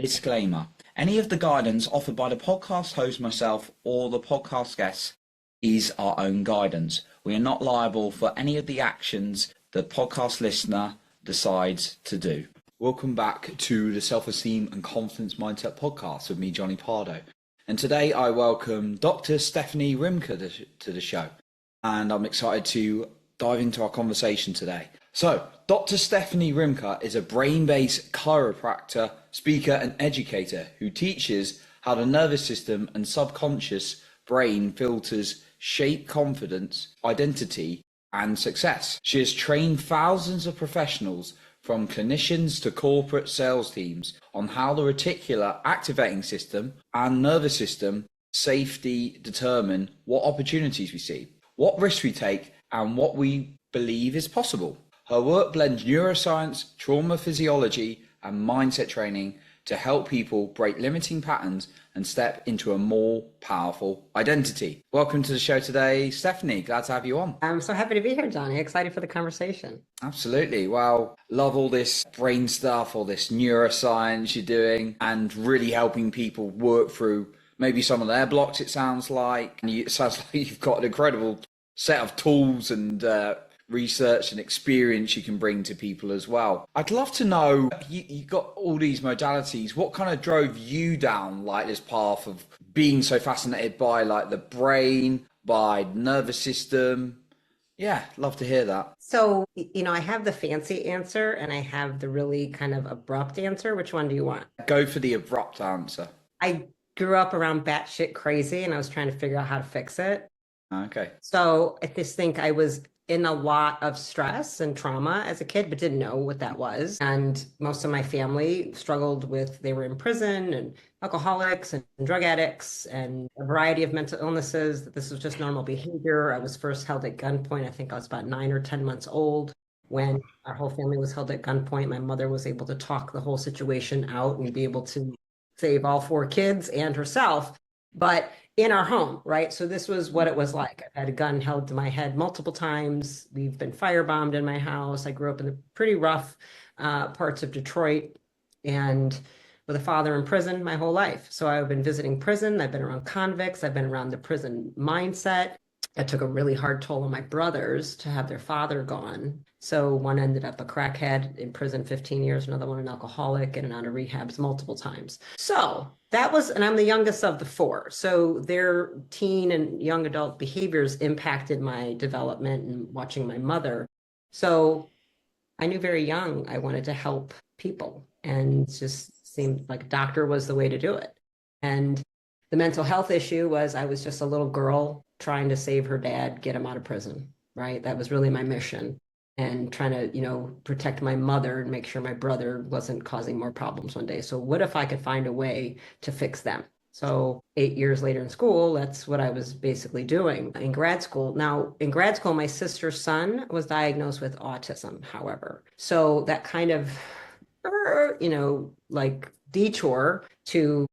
Disclaimer. Any of the guidance offered by the podcast host, myself, or the podcast guests is our own guidance. We are not liable for any of the actions the podcast listener decides to do. Welcome back to the Self-Esteem and Confidence Mindset podcast with me, Johnny Pardo. And today I welcome Dr. Stephanie Rimka to the show. And I'm excited to dive into our conversation today. So, Dr. Stephanie Rimka is a brain-based chiropractor, speaker, and educator who teaches how the nervous system and subconscious brain filters shape confidence, identity, and success. She has trained thousands of professionals, from clinicians to corporate sales teams, on how the reticular activating system and nervous system safety determine what opportunities we see, what risks we take, and what we believe is possible. Her work blends neuroscience, trauma physiology, and mindset training to help people break limiting patterns and step into a more powerful identity. Welcome to the show today, Stephanie. Glad to have you on. I'm so happy to be here, Johnny. Excited for the conversation. Absolutely. Well, love all this brain stuff, all this neuroscience you're doing, and really helping people work through maybe some of their blocks, it sounds like. And it sounds like you've got an incredible set of tools and research and experience you can bring to people as well. I'd love to know, you got all these modalities. What kind of drove you down like this path of being so fascinated by like the brain, by the nervous system? Yeah, love to hear that. So, I have the fancy answer and I have the really kind of abrupt answer. Which one do you want? Go for the abrupt answer. I grew up around batshit crazy and I was trying to figure out how to fix it. Okay. So I just think I was in a lot of stress and trauma as a kid, but didn't know what that was. And most of my family struggled with, they were in prison and alcoholics and drug addicts and a variety of mental illnesses. This was just normal behavior. I was first held at gunpoint. I think I was about 9 or 10 months old when our whole family was held at gunpoint. My mother was able to talk the whole situation out and be able to save all 4 kids and herself. But in our home, right? So this was what it was like. I've had a gun held to my head multiple times. We've been firebombed in my house. I grew up in the pretty rough parts of Detroit and with a father in prison my whole life. So I've been visiting prison. I've been around convicts. I've been around the prison mindset. It took a really hard toll on my brothers to have their father gone. So one ended up a crackhead in prison 15 years, another one an alcoholic and out of rehabs multiple times. So that was, and I'm the youngest of the 4. So their teen and young adult behaviors impacted my development and watching my mother. So I knew very young I wanted to help people and just seemed like doctor was the way to do it. And the mental health issue was I was just a little girl trying to save her dad, get him out of prison, right? That was really my mission. And trying to, protect my mother and make sure my brother wasn't causing more problems one day. So what if I could find a way to fix them? So 8 years later in school, that's what I was basically doing in grad school. Now, in grad school, my sister's son was diagnosed with autism, however. So that kind of, like detour to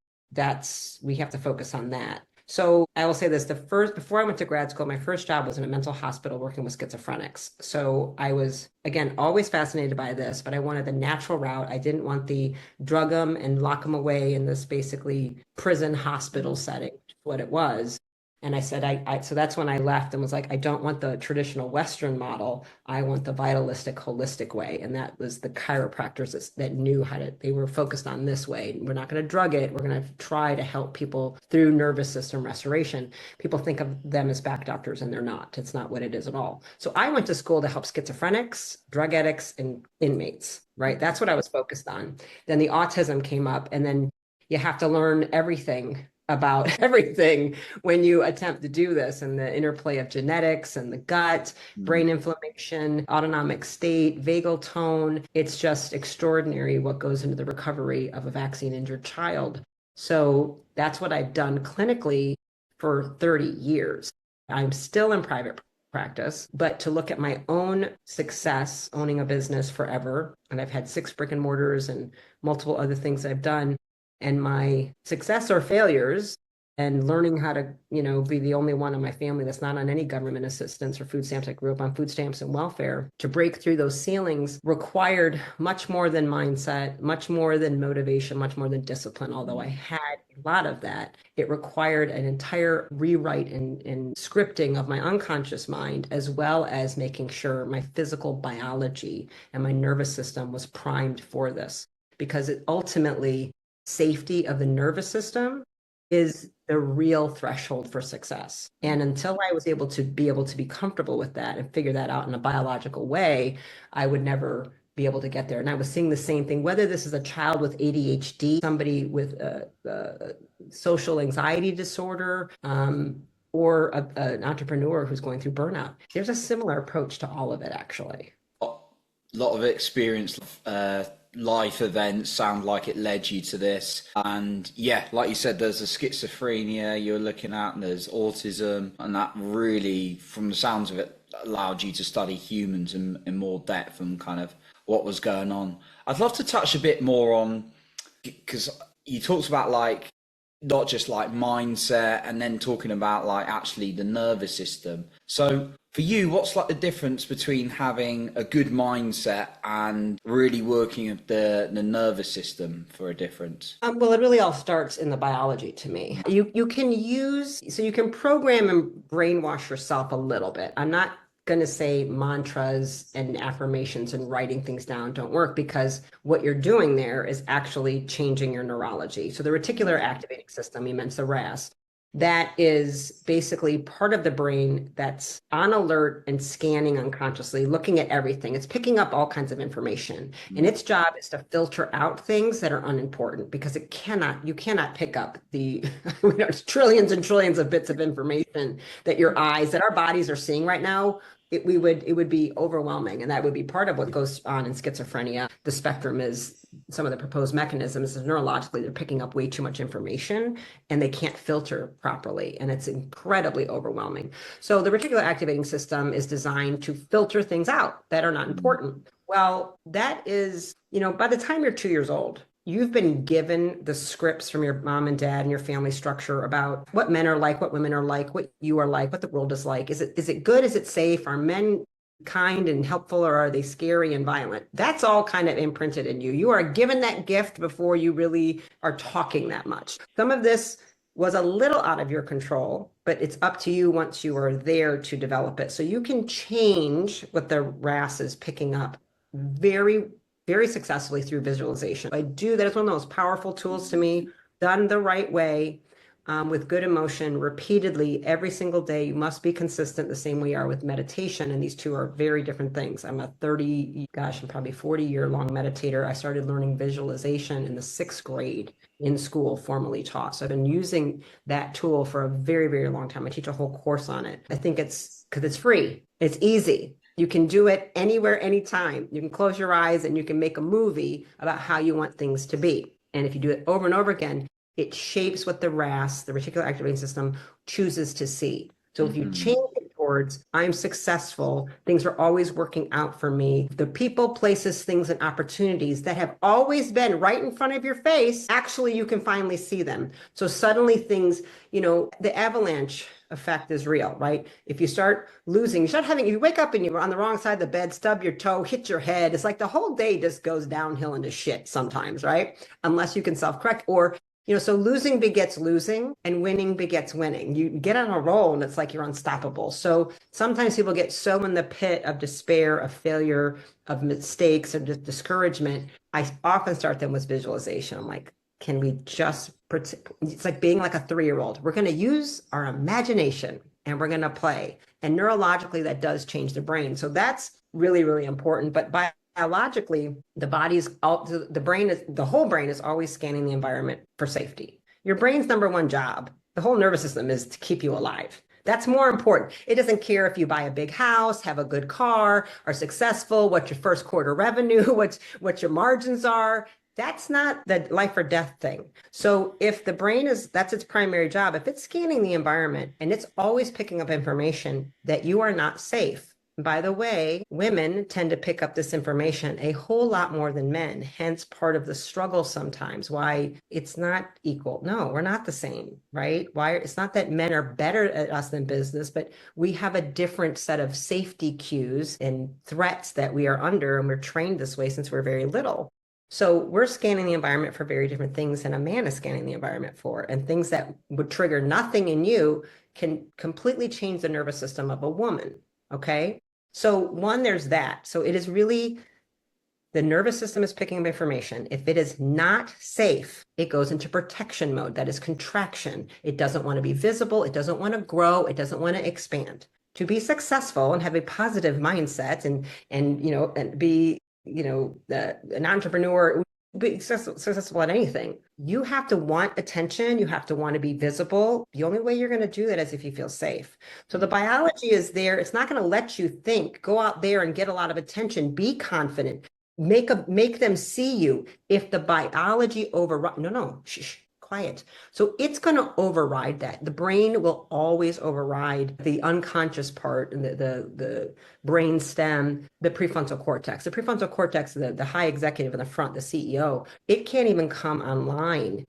we have to focus on that. So I will say this, before I went to grad school, my first job was in a mental hospital working with schizophrenics. So I was, again, always fascinated by this, but I wanted the natural route. I didn't want the drug them and lock them away in this basically prison hospital setting, what it was. And I said, so that's when I left and was like, I don't want the traditional Western model. I want the vitalistic, holistic way. And that was the chiropractors that knew they were focused on this way. We're not going to drug it. We're going to try to help people through nervous system restoration. People think of them as back doctors and they're not. It's not what it is at all. So I went to school to help schizophrenics, drug addicts, and inmates, right? That's what I was focused on. Then the autism came up and then you have to learn everything about everything when you attempt to do this, and the interplay of genetics and the gut, brain inflammation, autonomic state, vagal tone. It's just extraordinary what goes into the recovery of a vaccine injured child. So that's what I've done clinically for 30 years. I'm still in private practice, but to look at my own success owning a business forever, and I've had 6 brick and mortars and multiple other things I've done, and my success or failures and learning how to, be the only one in my family that's not on any government assistance or food stamps. I grew up on food stamps and welfare. To break through those ceilings required much more than mindset, much more than motivation, much more than discipline. Although I had a lot of that, it required an entire rewrite and scripting of my unconscious mind, as well as making sure my physical biology and my nervous system was primed for this. Because it ultimately, safety of the nervous system is the real threshold for success. And until I was able to be comfortable with that and figure that out in a biological way, I would never be able to get there. And I was seeing the same thing, whether this is a child with ADHD, somebody with a social anxiety disorder, or an entrepreneur who's going through burnout. There's a similar approach to all of it, actually. A lot of experience, life events sound like it led you to this. And yeah, like you said, there's a schizophrenia you're looking at, and there's autism, and that really, from the sounds of it, allowed you to study humans in more depth and kind of what was going on. I'd love to touch a bit more on, because you talked about like not just like mindset, and then talking about like actually the nervous system. So for you, what's like the difference between having a good mindset and really working at the nervous system for a difference? Well, it really all starts in the biology to me. You can program and brainwash yourself a little bit. I'm not going to say mantras and affirmations and writing things down don't work, because what you're doing there is actually changing your neurology. So the reticular activating system, you mentioned the RAS, that is basically part of the brain that's on alert and scanning unconsciously, looking at everything. It's picking up all kinds of information. And its job is to filter out things that are unimportant, because you cannot pick up the trillions and trillions of bits of information that our bodies are seeing right now. It would be overwhelming. And that would be part of what goes on in schizophrenia. The spectrum is, some of the proposed mechanisms is neurologically, they're picking up way too much information and they can't filter properly. And it's incredibly overwhelming. So the reticular activating system is designed to filter things out that are not important. Well, that is, by the time you're 2 years old, you've been given the scripts from your mom and dad and your family structure about what men are like, what women are like, what you are like, what the world is like. Is it good? Is it safe? Are men kind and helpful, or are they scary and violent? That's all kind of imprinted in you. You are given that gift before you really are talking that much. Some of this was a little out of your control, but it's up to you once you are there to develop it. So you can change what the RAS is picking up very, very successfully through visualization. I do. That is one of the most powerful tools to me, done the right way. With good emotion, repeatedly, every single day. You must be consistent, the same way you are with meditation. And these two are very different things. I'm a 30, gosh, I'm probably 40-year-long meditator. I started learning visualization in the 6th grade in school, formally taught. So I've been using that tool for a very, very long time. I teach a whole course on it. I think it's because it's free. It's easy. You can do it anywhere, anytime. You can close your eyes and you can make a movie about how you want things to be. And if you do it over and over again, it shapes what the RAS, the reticular activating system, chooses to see. So if you change it towards, I'm successful, things are always working out for me, the people, places, things, and opportunities that have always been right in front of your face, actually you can finally see them. So suddenly things, the avalanche effect is real, right? If you start losing, you wake up and you're on the wrong side of the bed, stub your toe, hit your head, it's like the whole day just goes downhill into shit sometimes, right? Unless you can self-correct, or so losing begets losing and winning begets winning. You get on a roll and it's like you're unstoppable. So sometimes people get so in the pit of despair, of failure, of mistakes, of discouragement. I often start them with visualization. I'm like, can we just it's like being like a 3-year-old. We're going to use our imagination and we're going to play. And neurologically, that does change the brain. So that's really, really important. But biologically, the whole brain is always scanning the environment for safety. Your brain's number one job, the whole nervous system, is to keep you alive. That's more important. It doesn't care if you buy a big house, have a good car, are successful, what your first quarter revenue, what your margins are. That's not the life or death thing. So if the brain that's its primary job, if it's scanning the environment and it's always picking up information that you are not safe, By the way, women tend to pick up this information a whole lot more than men, hence part of the struggle sometimes, why it's not equal. No, we're not the same, right? Why it's not that men are better at us than business, but we have a different set of safety cues and threats that we are under, and we're trained this way since we're very little. So we're scanning the environment for very different things than a man is scanning the environment for, and things that would trigger nothing in you can completely change the nervous system of a woman. Okay. So one, there's that. So it is really, the nervous system is picking up information. If it is not safe, it goes into protection mode. That is contraction. It doesn't want to be visible. It doesn't want to grow. It doesn't want to expand. To be successful and have a positive mindset and be, an entrepreneur, be successful at anything, you have to want attention. You have to want to be visible. The only way you're going to do that is if you feel safe. So the biology is there. It's not going to let you think, go out there and get a lot of attention, be confident, make them see you. If the biology override, no, shh, quiet. So it's going to override that. The brain will always override the unconscious part, and the brain stem, the prefrontal cortex. The prefrontal cortex, the high executive in the front, the CEO, it can't even come online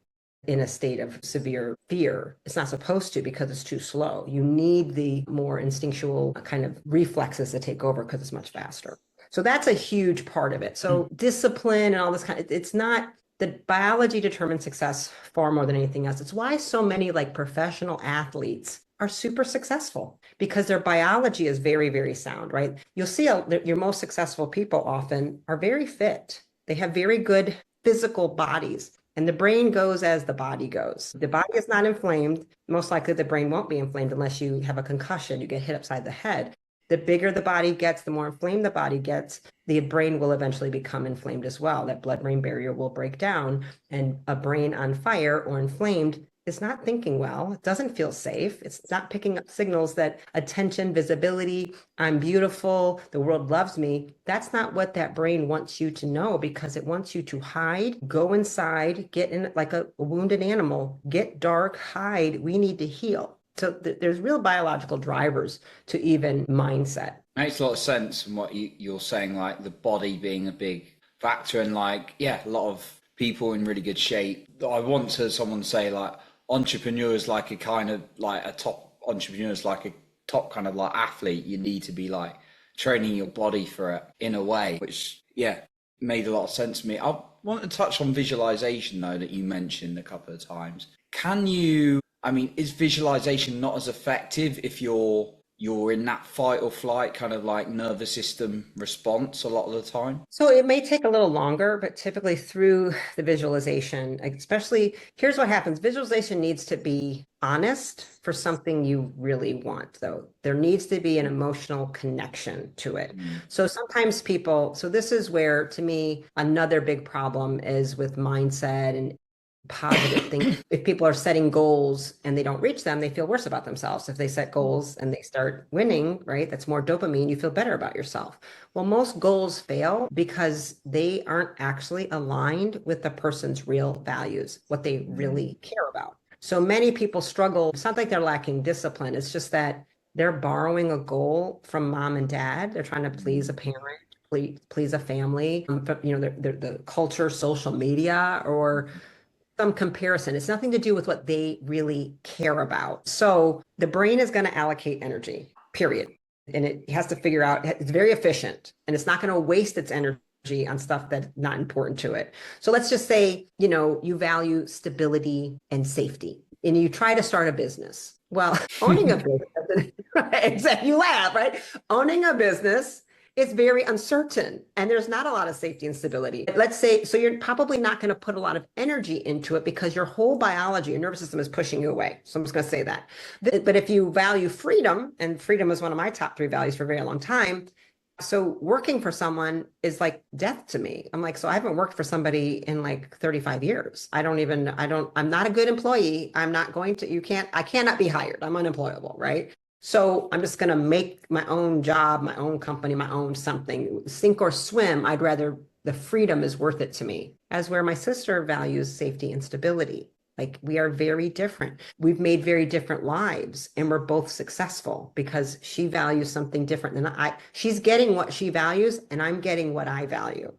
in a state of severe fear. It's not supposed to, because it's too slow. You need the more instinctual kind of reflexes to take over because it's much faster. So that's a huge part of it. So discipline and all this it's not. The biology determines success far more than anything else. It's why so many like professional athletes are super successful, because their biology is very, very sound, right? You'll see your most successful people often are very fit. They have very good physical bodies, and the brain goes as the body goes. The body is not inflamed. Most likely the brain won't be inflamed unless you have a concussion, you get hit upside the head. The bigger the body gets, the more inflamed the body gets, the brain will eventually become inflamed as well. That blood-brain barrier will break down, and a brain on fire or inflamed is not thinking well. It doesn't feel safe. It's not picking up signals that attention, visibility, I'm beautiful, the world loves me. That's not what that brain wants you to know, because it wants you to hide, go inside, get in like a wounded animal, get dark, hide. We need to heal. So there's real biological drivers to even mindset. Makes a lot of sense from what you're saying, like the body being a big factor, and like, yeah, a lot of people in really good shape. I want to someone say like entrepreneurs, like a kind of like a top entrepreneurs, like a top kind of like athlete. You need to be like training your body for it in a way, which, yeah, made a lot of sense to me. I want to touch on visualization though, that you mentioned a couple of times. Is visualization not as effective if you're in that fight or flight kind of like nervous system response a lot of the time? So it may take a little longer, but typically through the visualization, especially, here's what happens. Visualization needs to be honest for something you really want, though. There needs to be an emotional connection to it. So sometimes so this is where, to me, another big problem is with mindset and positive things. If people are setting goals and they don't reach them, they feel worse about themselves. If they set goals and they start winning, right, that's more dopamine, you feel better about yourself. Well, most goals fail because they aren't actually aligned with the person's real values, what they really care about. So many people struggle. It's not like they're lacking discipline. It's just that they're borrowing a goal from mom and dad. They're trying to please a parent, please a family, the culture, social media, or some comparison. It's nothing to do with what they really care about. So the brain is going to allocate energy, period. And it has to figure out, it's very efficient, and it's not going to waste its energy on stuff that's not important to it. So let's just say, you value stability and safety, and you try to start a business. Well, owning a business, exactly, you laugh, right? Owning a business, it's very uncertain, and there's not a lot of safety and stability. Let's say, so you're probably not going to put a lot of energy into it because your whole biology, your nervous system is pushing you away. So I'm just going to say that. But if you value freedom, and freedom is one of my top 3 values for a very long time. So working for someone is like death to me. I'm like, so I haven't worked for somebody in like 35 years. I'm not a good employee. I cannot be hired. I'm unemployable, right? So I'm just going to make my own job, my own company, my own something, sink or swim. I'd rather, the freedom is worth it to me. As where my sister values safety and stability. Like we are very different. We've made very different lives and we're both successful because she values something different than I. She's getting what she values and I'm getting what I value.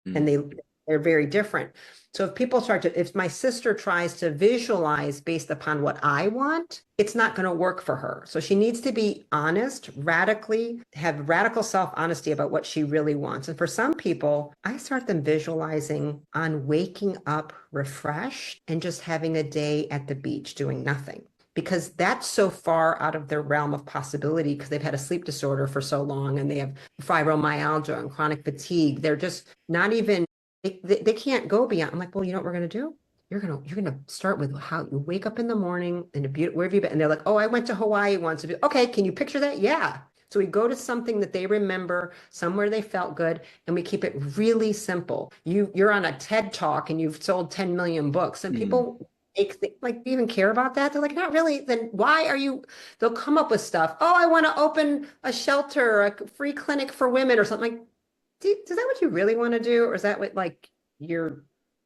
And they're very different. So if people start to, if my sister tries to visualize based upon what I want, it's not going to work for her. So she needs to be honest, radically, have radical self-honesty about what she really wants. And for some people, I start them visualizing on waking up refreshed and just having a day at the beach doing nothing. Because that's so far out of their realm of possibility because they've had a sleep disorder for so long and they have fibromyalgia and chronic fatigue. They're just not even, they can't go beyond. I'm like, well, you know what we're going to do? You're gonna start with how you wake up in the morning and where have you been? And they're like, oh, I went to Hawaii once. Okay, can you picture that? Yeah. So we go to something that they remember, somewhere they felt good, and we keep it really simple. You're on a TED Talk and you've sold 10 million books, and people like even care about that. They're like, not really. Then why are you? They'll come up with stuff. Oh, I want to open a shelter, a free clinic for women, or something. Like, is that what you really want to do, or is that what like your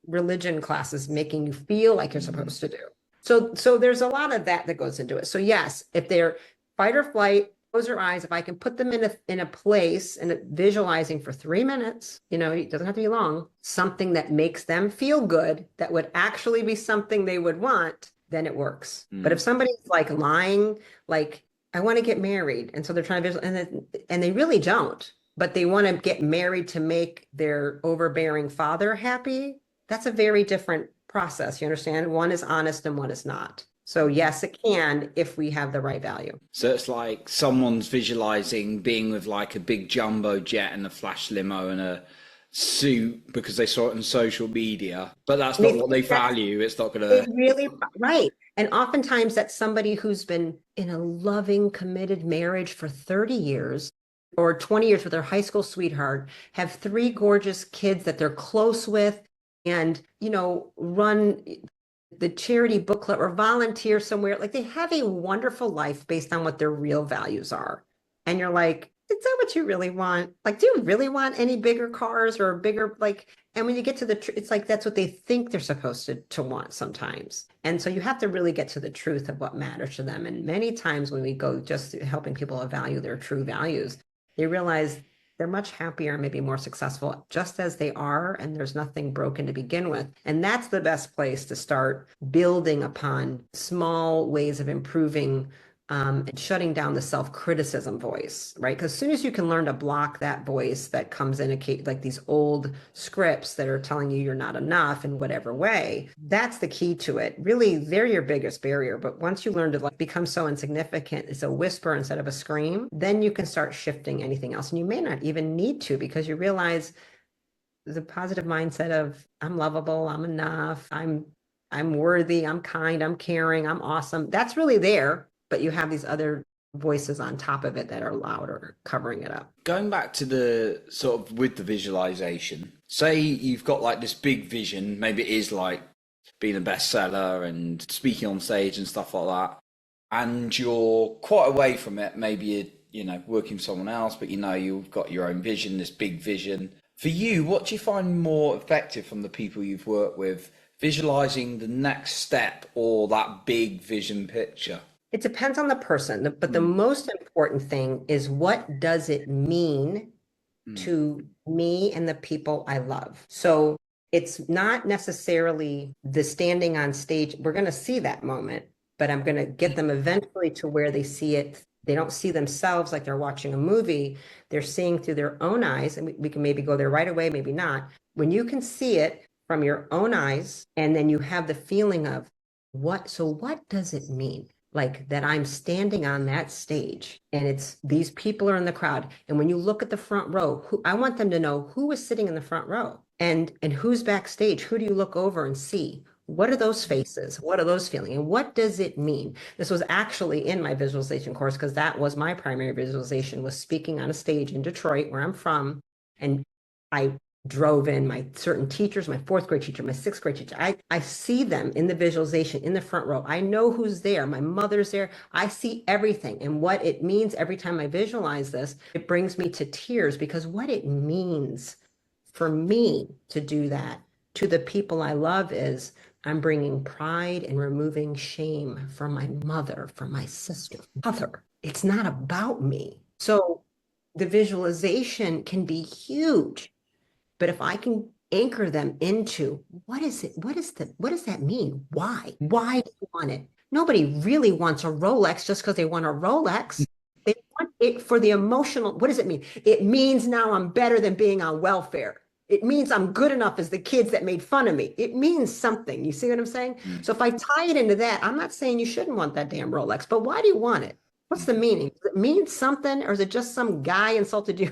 religion class is making you feel like you're supposed to do? So there's a lot of that goes into it. So yes, if they're fight or flight, close your eyes. If I can put them in a place and visualizing for 3 minutes, you know, it doesn't have to be long, something that makes them feel good, that would actually be something they would want, then it works. But if somebody's like lying, like I want to get married, and so they're trying to visualize, and they really don't, but they want to get married to make their overbearing father happy, that's a very different process. You understand? One is honest and one is not. So yes, it can if we have the right value. So it's like someone's visualizing being with like a big jumbo jet and a flash limo and a suit because they saw it on social media, but that's not what they value. It's not going to... Really, right. And oftentimes that's somebody who's been in a loving, committed marriage for 30 years or 20 years with their high school sweetheart, have 3 gorgeous kids that they're close with, and, you know, run the charity book club or volunteer somewhere. Like they have a wonderful life based on what their real values are. And you're like, is that what you really want? Like, do you really want any bigger cars or bigger, like, and when you get to it's like, that's what they think they're supposed to want sometimes. And so you have to really get to the truth of what matters to them. And many times when we go just helping people value their true values, they realize they're much happier, maybe more successful just as they are, and there's nothing broken to begin with. And that's the best place to start building upon small ways of improving and shutting down the self-criticism voice, right? Because as soon as you can learn to block that voice that comes in like these old scripts that are telling you you're not enough in whatever way, that's the key to it. Really, they're your biggest barrier. But once you learn to like become so insignificant, it's a whisper instead of a scream, then you can start shifting anything else. And you may not even need to, because you realize the positive mindset of I'm lovable, I'm enough, I'm worthy, I'm kind, I'm caring, I'm awesome. That's really there. But you have these other voices on top of it that are louder, covering it up. Going back to the sort of with the visualization, say you've got like this big vision, maybe it is like being a bestseller and speaking on stage and stuff like that, and you're quite away from it. Maybe you're working for someone else, but you've got your own vision, this big vision. For you, what do you find more effective from the people you've worked with, visualizing the next step or that big vision picture? It depends on the person, but the most important thing is, what does it mean to me and the people I love? So it's not necessarily the standing on stage. We're going to see that moment, but I'm going to get them eventually to where they see it. They don't see themselves like they're watching a movie. They're seeing through their own eyes, and we can maybe go there right away, maybe not. When you can see it from your own eyes, and then you have the feeling of what does it mean? Like that I'm standing on that stage and it's these people are in the crowd. And when you look at the front row, I want them to know who is sitting in the front row and who's backstage. Who do you look over and see? What are those faces? What are those feeling? And what does it mean? This was actually in my visualization course, because that was my primary visualization, was speaking on a stage in Detroit, where I'm from. And I drove in my certain teachers, my 4th grade teacher, my 6th grade teacher. I see them in the visualization in the front row. I know who's there. My mother's there. I see everything. And what it means every time I visualize this, it brings me to tears, because what it means for me to do that to the people I love is I'm bringing pride and removing shame from my mother, from my sister, mother. It's not about me. So the visualization can be huge, but if I can anchor them into what is it? What does that mean? Why? Why do you want it? Nobody really wants a Rolex just because they want a Rolex. They want it for the emotional. What does it mean? It means now I'm better than being on welfare. It means I'm good enough as the kids that made fun of me. It means something. You see what I'm saying? So if I tie it into that, I'm not saying you shouldn't want that damn Rolex, but why do you want it? What's the meaning? Does it mean something, or is it just some guy insulted you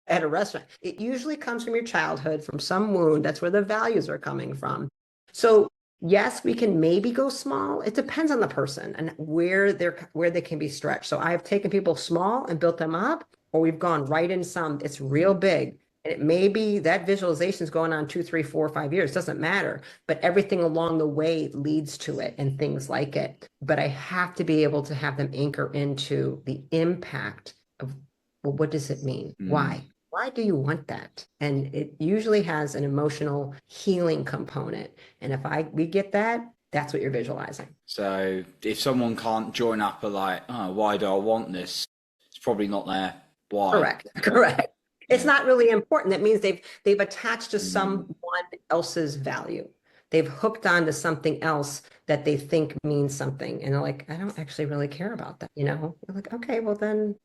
at a restaurant? It usually comes from your childhood, from some wound. That's where the values are coming from. So yes, we can maybe go small. It depends on the person and where they can be stretched. So I've taken people small and built them up, or we've gone right in some. It's real big. And it may be that visualization is going on 2, 3, 4, 5 years. Doesn't matter. But everything along the way leads to it and things like it. But I have to be able to have them anchor into the impact of, well, what does it mean? Why? Why do you want that? And it usually has an emotional healing component. And if we get that, that's what you're visualizing. So if someone can't join up like, oh, why do I want this? It's probably not there. Why? Correct. It's not really important. That means they've attached to someone else's value. They've hooked on to something else that they think means something. And they're like, I don't actually really care about that. You're like, okay, well then,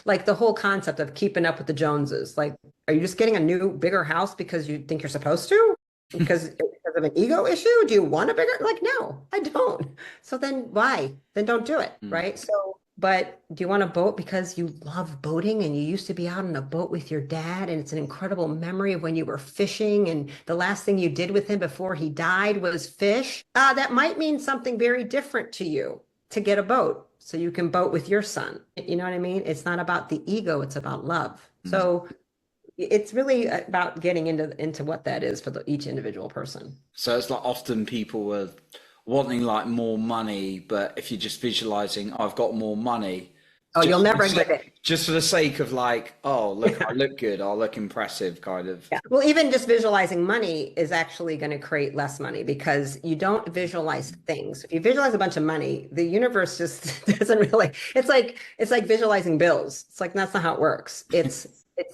like the whole concept of keeping up with the Joneses. Like, are you just getting a new, bigger house because you think you're supposed to? Because of an ego issue? Do you want a bigger? Like, no, I don't. So then why? Then don't do it, right? So, but do you want a boat because you love boating and you used to be out on a boat with your dad and it's an incredible memory of when you were fishing and the last thing you did with him before he died was fish? That might mean something very different to you to get a boat so you can boat with your son. You know what I mean? It's not about the ego, it's about love. So it's really about getting into what that is for each individual person. So it's like often people were wanting like more money, but if you're just visualizing, I've got more money. Oh, you'll never get it. Just for the sake of like, oh, look, I look good, I look impressive, kind of. Yeah. Well, even just visualizing money is actually going to create less money because you don't visualize things. If you visualize a bunch of money, the universe just doesn't really. It's like visualizing bills. It's like that's not how it works. It's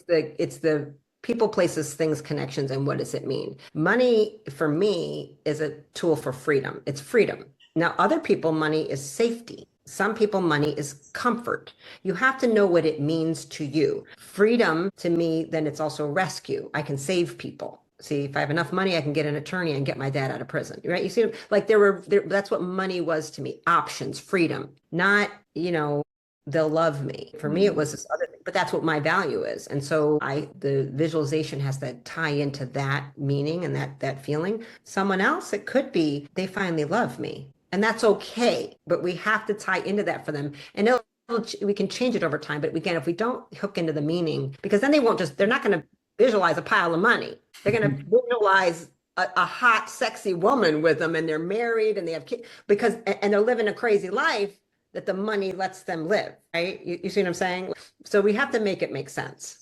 the people, places, things, connections, and what does it mean? Money, for me, is a tool for freedom. It's freedom. Now, other people, money is safety. Some people, money is comfort. You have to know what it means to you. Freedom, to me, then it's also rescue. I can save people. See, if I have enough money, I can get an attorney and get my dad out of prison, right? You see, like that's what money was to me. Options, freedom, not, they'll love me. For me, it was this other thing, but that's what my value is. And so the visualization has to tie into that meaning and that feeling. Someone else, it could be they finally love me, and that's okay. But we have to tie into that for them, and we can change it over time. But again, if we don't hook into the meaning, because then they're not going to visualize a pile of money. They're going to visualize a hot, sexy woman with them, and they're married and they have kids and they're living a crazy life that the money lets them live, right? You see what I'm saying? So we have to make it make sense.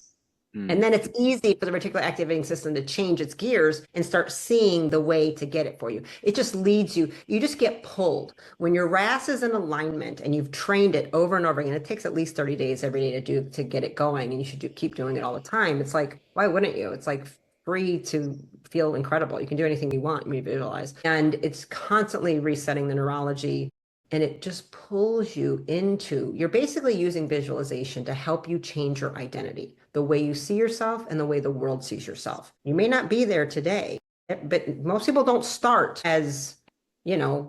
And then it's easy for the reticular activating system to change its gears and start seeing the way to get it for you. It just leads you just get pulled. When your RAS is in alignment and you've trained it over and over again, it takes at least 30 days every day to get it going, and you should keep doing it all the time. It's like, why wouldn't you? It's like free to feel incredible. You can do anything you want when you visualize. And it's constantly resetting the neurology. And it just pulls you you're basically using visualization to help you change your identity, the way you see yourself and the way the world sees yourself. You may not be there today, but most people don't start as,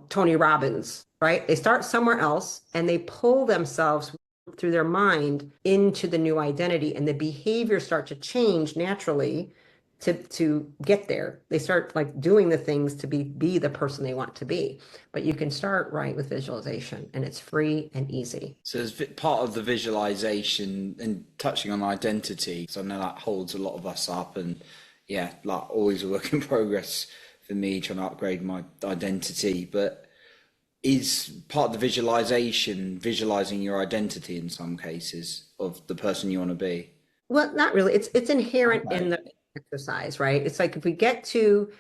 Tony Robbins, right? They start somewhere else and they pull themselves through their mind into the new identity, and the behaviors start to change naturally to get there. They start like doing the things to be the person they want to be. But you can start right with visualization, and it's free and easy. So as part of the visualization and touching on identity, so I know that holds a lot of us up, and like always a work in progress for me trying to upgrade my identity. But is part of the visualization visualizing your identity in some cases of the person you want to be? Well, not really. It's inherent in the exercise, right? It's like if we get to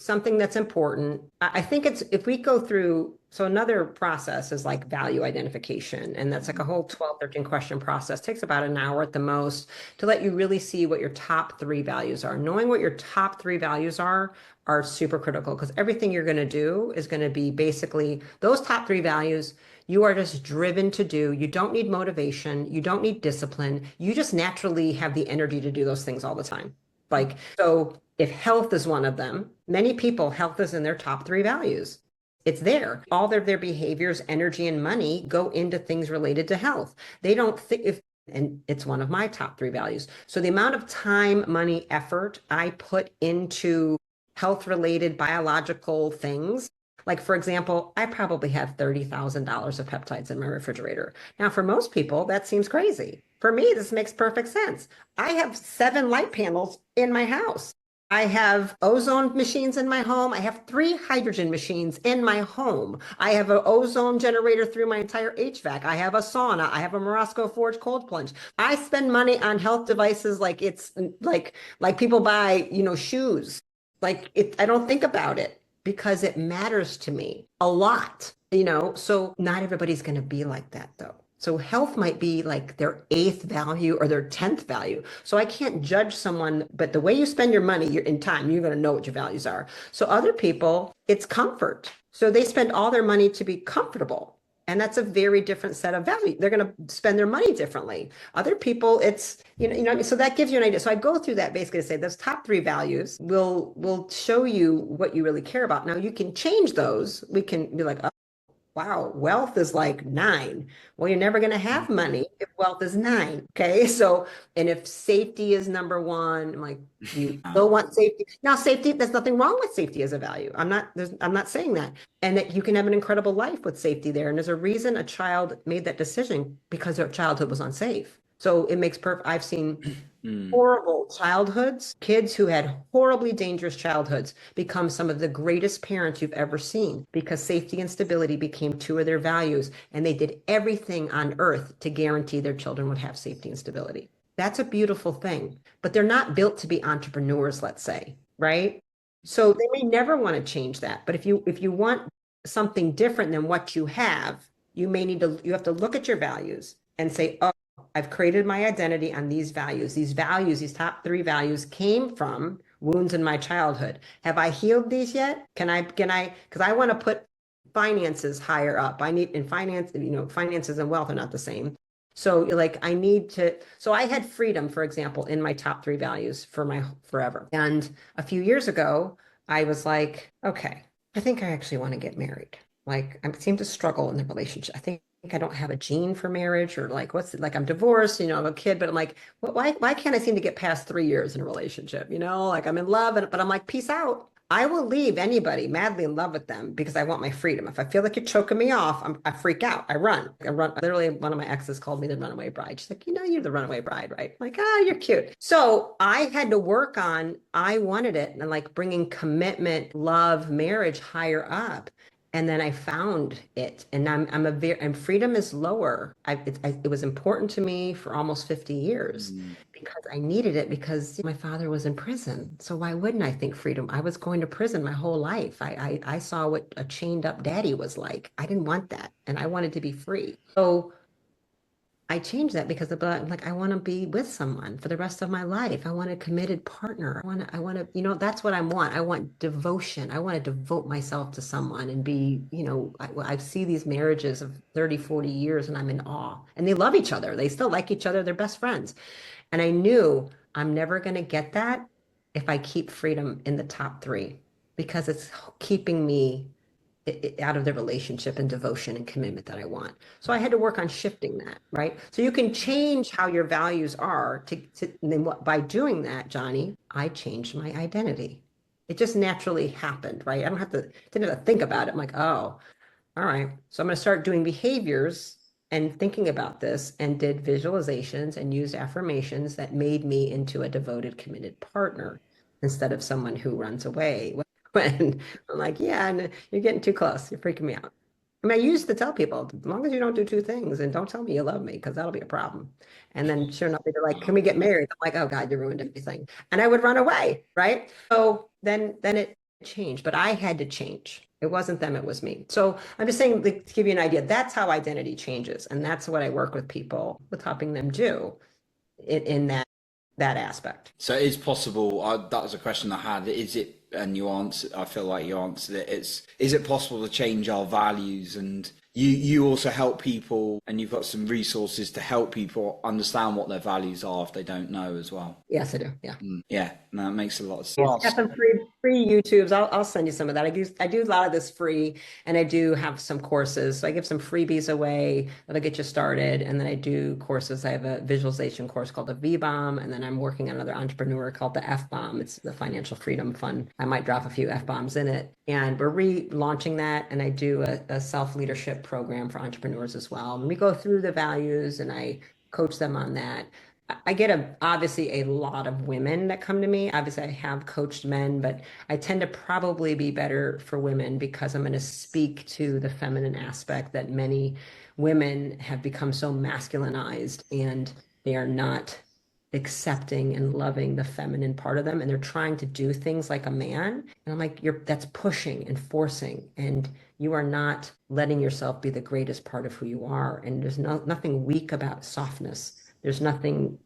something that's important. I think it's if we go through, so another process is like value identification, and that's like a whole 12, 13 question process. Takes about an hour at the most to let you really see what your top three values are. Knowing what your top three values are super critical because everything you're going to do is going to be basically those top three values. You are just driven to do. You don't need motivation. You don't need discipline. You just naturally have the energy to do those things all the time. Like, so if health is one of them, many people, health is in their top three values. It's there. All their behaviors, energy, and money go into things related to health. They don't think if, and it's one of my top three values. So the amount of time, money, effort I put into health related biological things. Like, for example, I probably have $30,000 of peptides in my refrigerator. Now, for most people, that seems crazy. For me, this makes perfect sense. I have 7 light panels in my house. I have ozone machines in my home. I have 3 hydrogen machines in my home. I have an ozone generator through my entire HVAC. I have a sauna. I have a Morosco Forge cold plunge. I spend money on health devices like it's like people buy, shoes. Like I don't think about it because it matters to me a lot, so not everybody's going to be like that though. So health might be like their 8th value or their 10th value. So I can't judge someone, but the way you spend your money in time, you're going to know what your values are. So other people, it's comfort. So they spend all their money to be comfortable. And that's a very different set of value. They're going to spend their money differently. Other people, it's, so that gives you an idea. So I go through that basically to say those top 3 values will show you what you really care about. Now you can change those. We can be like, oh, wow, wealth is like 9. Well, you're never going to have money if wealth is 9. Okay. So, and if safety is number 1, I'm like, you still want safety. Now, safety, there's nothing wrong with safety as a value. I'm not saying that. And that you can have an incredible life with safety there. And there's a reason a child made that decision because their childhood was unsafe. So it makes perfect. I've seen horrible childhoods, kids who had horribly dangerous childhoods become some of the greatest parents you've ever seen because safety and stability became 2 of their values. And they did everything on earth to guarantee their children would have safety and stability. That's a beautiful thing, but they're not built to be entrepreneurs, let's say, right? So they may never want to change that. But if you want something different than what you have, you have to look at your values and say, oh, I've created my identity on these values. These values, these top 3 values came from wounds in my childhood. Have I healed these yet? Because I want to put finances higher up. I need in finance, finances and wealth are not the same. So like so I had freedom, for example, in my top 3 values for my forever. And a few years ago, I was like, okay, I think I actually want to get married. Like I seem to struggle in the relationship. I think I don't have a gene for marriage or like I'm divorced, I have a kid, but I'm like, why can't I seem to get past 3 years in a relationship? Like I'm in love, but I'm like, peace out. I will leave anybody madly in love with them because I want my freedom. If I feel like you're choking me off, I freak out. I run. Literally, one of my exes called me the runaway bride. She's like, you're the runaway bride, right? I'm like, you're cute. So I had to work on, I wanted it and like bringing commitment, love, marriage higher up. And then I found it, and and freedom is lower. It was important to me for almost 50 years because I needed it because my father was in prison. So why wouldn't I think freedom? I was going to prison my whole life. I saw what a chained up daddy was like. I didn't want that, and I wanted to be free. So I changed that because I want to be with someone for the rest of my life. I want a committed partner. That's what I want. I want devotion. I want to devote myself to someone and be, I see these marriages of 30, 40 years and I'm in awe and they love each other. They still like each other. They're best friends. And I knew I'm never going to get that if I keep freedom in the top 3 because it's keeping me out of the relationship and devotion and commitment that I want. So I had to work on shifting that, right? So you can change how your values are and then by doing that, Johnny, I changed my identity. It just naturally happened, right? Didn't have to think about it. I'm like, oh, all right. So I'm going to start doing behaviors and thinking about this and did visualizations and used affirmations that made me into a devoted, committed partner instead of someone who runs away when I'm like, yeah, and you're getting too close. You're freaking me out. I mean, I used to tell people, as long as you don't do 2 things and don't tell me you love me, because that'll be a problem. And then sure enough, they're like, can we get married? I'm like, oh God, you ruined everything. And I would run away, right? So then it change, but I had to change. It wasn't them, it was me. So I'm just saying, like, to give you an idea, that's how identity changes. And that's what I work with people with helping them do in that aspect. So it is possible. That was a question I had. Is it, and you answer, I feel like you answered it. Is it possible to change our values? And you also help people, and you've got some resources to help people understand what their values are if they don't know as well. Yes, I do. Yeah. Yeah, no, that makes a lot of Yeah, sense. got some free YouTubes. I'll send you some of that. I do a lot of this free, and I do have some courses. So I give some freebies away that'll get you started, and then I do courses. I have a visualization course called the V-Bomb, and then I'm working on another entrepreneur called the F-Bomb. It's the Financial Freedom Fund. I might drop a few F-bombs in it, and we're relaunching that. And I do a self-leadership program for entrepreneurs as well. And we go through the values, and I coach them on that. I get obviously a lot of women that come to me. Obviously, I have coached men, but I tend to probably be better for women because I'm going to speak to the feminine aspect that many women have become so masculinized, and they are not accepting and loving the feminine part of them, and they're trying to do things like a man. And I'm like, that's pushing and forcing, and you are not letting yourself be the greatest part of who you are. And there's nothing weak about softness. There's nothing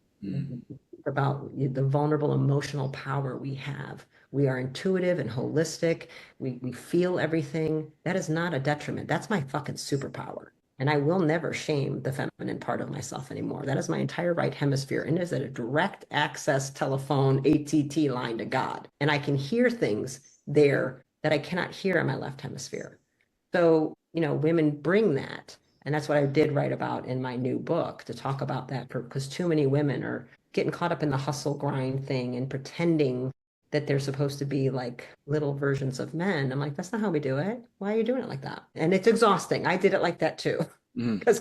about the vulnerable emotional power we have. We are intuitive and holistic. We feel everything. That is not a detriment. That's my fucking superpower. And I will never shame the feminine part of myself anymore. That is my entire right hemisphere. And it is a direct access telephone ATT line to God. And I can hear things there that I cannot hear in my left hemisphere. So, women bring that. And that's what I did write about in my new book, to talk about that, because too many women are getting caught up in the hustle grind thing and pretending that they're supposed to be like little versions of men. I'm like, that's not how we do it. Why are you doing it like that? And it's exhausting. I did it like that too, because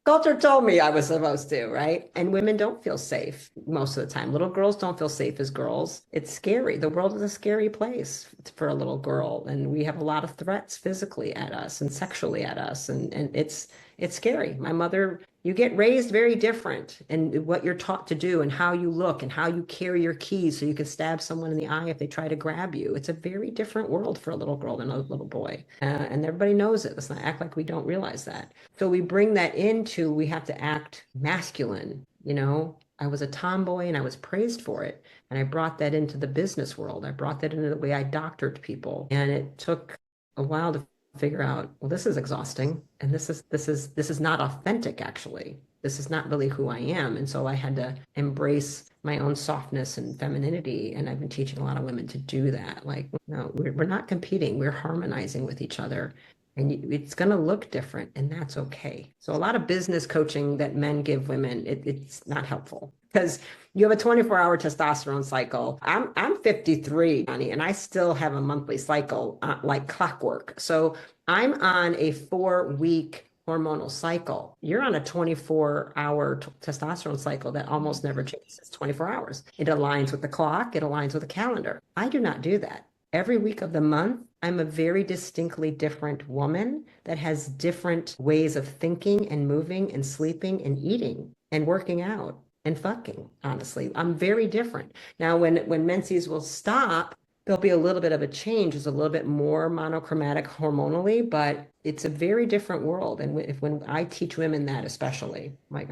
culture told me I was supposed to, right? And women don't feel safe most of the time. Little girls don't feel safe as girls. It's scary. The world is a scary place for a little girl, and we have a lot of threats physically at us and sexually at us, and it's scary. My mother, you get raised very different, and what you're taught to do and how you look and how you carry your keys so you can stab someone in the eye if they try to grab you. It's a very different world for a little girl than a little boy. And everybody knows it. Let's not act like we don't realize that. So we bring that into, we have to act masculine. I was a tomboy and I was praised for it. And I brought that into the business world. I brought that into the way I doctored people. And it took a while to figure out, well, this is exhausting, and this is not authentic. Actually, this is not really who I am. And so I had to embrace my own softness and femininity, and I've been teaching a lot of women to do that. Like, no, we're not competing, we're harmonizing with each other, and it's going to look different, and that's okay. So a lot of business coaching that men give women, it's not helpful, because you have a 24-hour testosterone cycle. I'm 53, Johnny, and I still have a monthly cycle like clockwork. So I'm on a 4-week hormonal cycle. You're on a 24-hour testosterone cycle that almost never changes. It's 24 hours. It aligns with the clock. It aligns with the calendar. I do not do that. Every week of the month, I'm a very distinctly different woman that has different ways of thinking and moving and sleeping and eating and working out and fucking. Honestly, I'm very different. Now, when menses will stop, there'll be a little bit of a change. It's a little bit more monochromatic hormonally, but it's a very different world. And when I teach women that, especially, I'm like,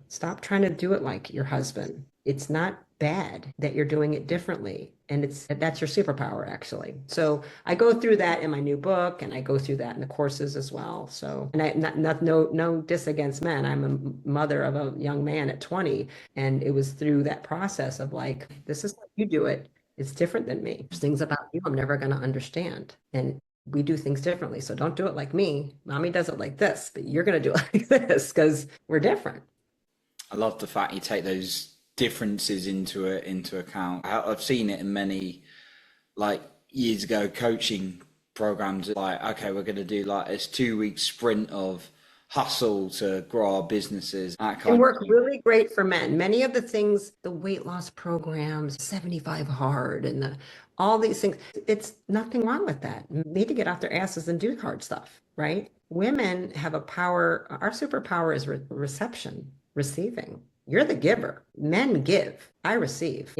stop trying to do it like your husband. It's not bad that you're doing it differently. And that's your superpower, actually. So I go through that in my new book, and I go through that in the courses as well. So, and no diss against men. I'm a mother of a young man at 20, and it was through that process of like, this is how you do it. It's different than me. There's things about you I'm never going to understand. And we do things differently. So don't do it like me. Mommy does it like this, but you're going to do it like this because we're different. I love the fact you take those differences into account. I've seen it in many, like, years ago coaching programs. Like, okay, we're going to do like this 2-week sprint of hustle to grow our businesses. That kind and work really great for men. Many of the things, the weight loss programs, 75 hard, and all these things, it's nothing wrong with that. You need to get off their asses and do hard stuff, right? Women have a power. Our superpower is reception, receiving. You're the giver. Men give. I receive.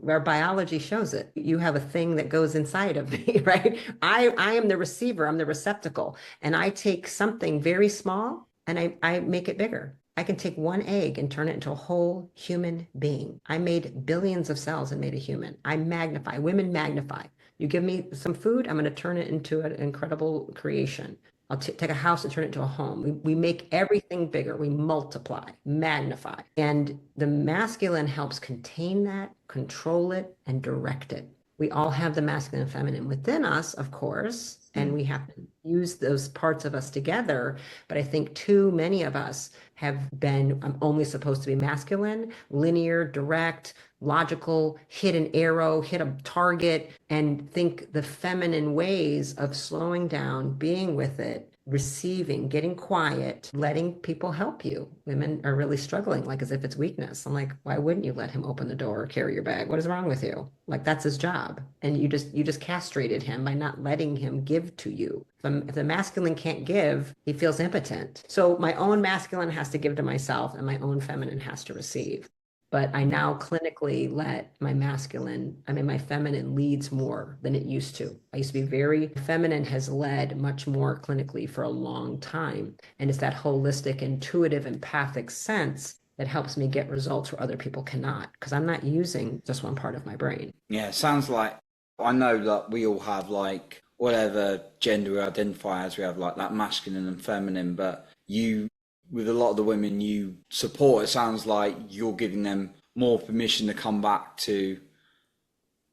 Our biology shows it. You have a thing that goes inside of me, right? I am the receiver. I'm the receptacle. And I take something very small and I make it bigger. I can take one egg and turn it into a whole human being. I made billions of cells and made a human. I magnify. Women magnify. You give me some food, I'm going to turn it into an incredible creation. I'll take a house and turn it into a home. We make everything bigger. We multiply, magnify. And the masculine helps contain that, control it, and direct it. We all have the masculine and feminine within us, of course, and we have to use those parts of us together. But I think too many of us have been I'm only supposed to be masculine, linear, direct, logical, hit an arrow, hit a target, and think the feminine ways of slowing down, being with it, receiving, getting quiet, letting people help you. Women are really struggling, like as if it's weakness. I'm like, why wouldn't you let him open the door or carry your bag? What is wrong with you? Like that's his job. And you just castrated him by not letting him give to you. If the masculine can't give, he feels impotent. So my own masculine has to give to myself and my own feminine has to receive. But I now clinically let my feminine leads more than it used to. I used to be very feminine, has led much more clinically for a long time. And it's that holistic, intuitive, empathic sense that helps me get results where other people cannot, because I'm not using just one part of my brain. Yeah, it sounds like I know that we all have like whatever gender we identify as, we have like that masculine and feminine, but you, with a lot of the women you support, it sounds like you're giving them more permission to come back to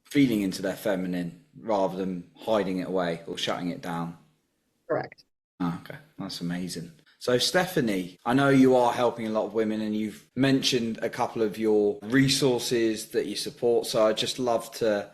feeling into their feminine rather than hiding it away or shutting it down. Correct. Oh, okay, that's amazing. So, Stephanie, I know you are helping a lot of women and you've mentioned a couple of your resources that you support. So, I'd just love to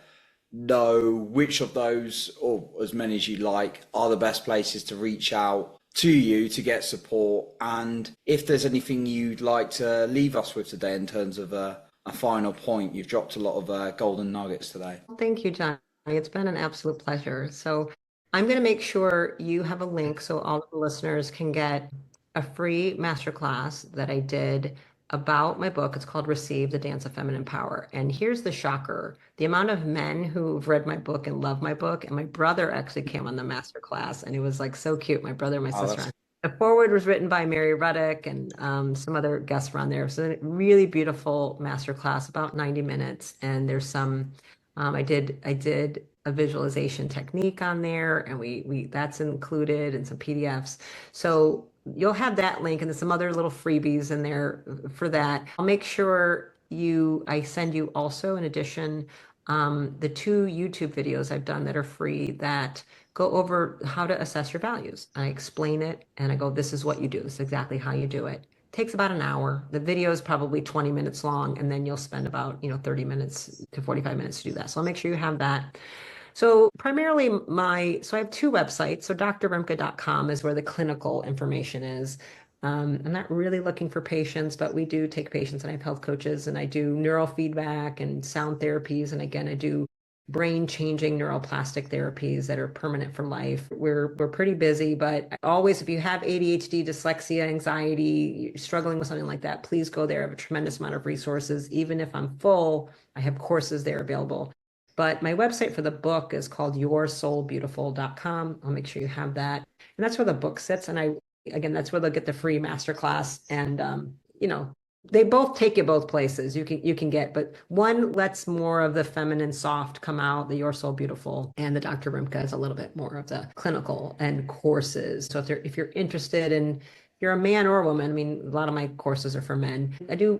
know which of those, or as many as you like, are the best places to reach out to you to get support. And if there's anything you'd like to leave us with today in terms of a final point, you've dropped a lot of golden nuggets today. Thank you, Johnny. It's been an absolute pleasure. So I'm going to make sure you have a link so all of the listeners can get a free masterclass that I did about my book. It's called Receive, the Dance of Feminine Power. And here's the shocker. The amount of men who've read my book and love my book, and my brother actually came on the masterclass and it was like so cute. My brother and my Oh, sister. The foreword was written by Mary Ruddick and some other guests were on there. So a really beautiful masterclass, about 90 minutes. And there's some I did a visualization technique on there, and we that's included in some PDFs. So you'll have that link, and there's some other little freebies in there for that. I'll make sure I send you also, in addition, the 2 YouTube videos I've done that are free that go over how to assess your values. I explain it, and I go, this is what you do. This is exactly how you do it. Takes about an hour. The video is probably 20 minutes long, and then you'll spend about 30 minutes to 45 minutes to do that. So I'll make sure you have that. So primarily so I have 2 websites. So drrimka.com is where the clinical information is. I'm not really looking for patients, but we do take patients, and I have health coaches, and I do neurofeedback and sound therapies. And again, I do brain changing neuroplastic therapies that are permanent for life. We're pretty busy, but always, if you have ADHD, dyslexia, anxiety, you're struggling with something like that, please go there. I have a tremendous amount of resources. Even if I'm full, I have courses there available. But my website for the book is called yoursoulbeautiful.com. I'll make sure you have that. And that's where the book sits. And again, that's where they'll get the free masterclass. And, they both take you both places. You can get, but one lets more of the feminine soft come out, the Your Soul Beautiful, and the Dr. Rimka is a little bit more of the clinical and courses. So if you're interested in, you're a man or a woman, I mean, a lot of my courses are for men. I do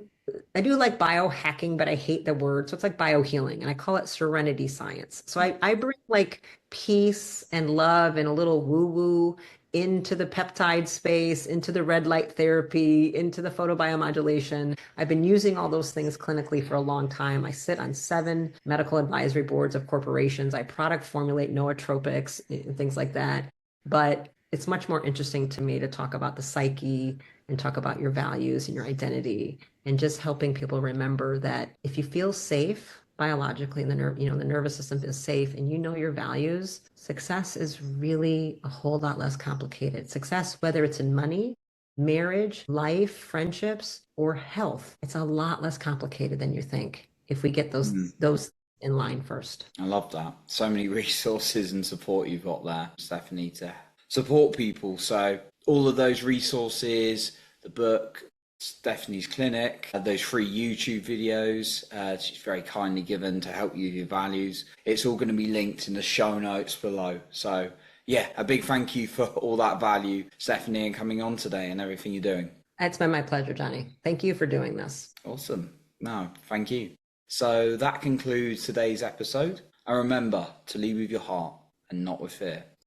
like biohacking, but I hate the word. So it's like biohealing, and I call it serenity science. So I bring like peace and love and a little woo-woo into the peptide space, into the red light therapy, into the photobiomodulation. I've been using all those things clinically for a long time. I sit on 7 medical advisory boards of corporations. I product formulate nootropics and things like that. But it's much more interesting to me to talk about the psyche and talk about your values and your identity, and just helping people remember that if you feel safe biologically, and the nervous system is safe, and your values, success is really a whole lot less complicated. Success, whether it's in money marriage, life, friendships, or health. It's a lot less complicated than you think if we get those in line first. I love that. So many resources and support you've got there, Stephanie, to support people. So all of those resources, the book, Stephanie's clinic, those free YouTube videos she's very kindly given to help you with your values. It's all going to be linked in the show notes below. So yeah, a big thank you for all that value, Stephanie, and coming on today and everything you're doing. It's been my pleasure, Johnny. Thank you for doing this. Awesome. No, thank you. So that concludes today's episode. And remember to lead with your heart and not with fear.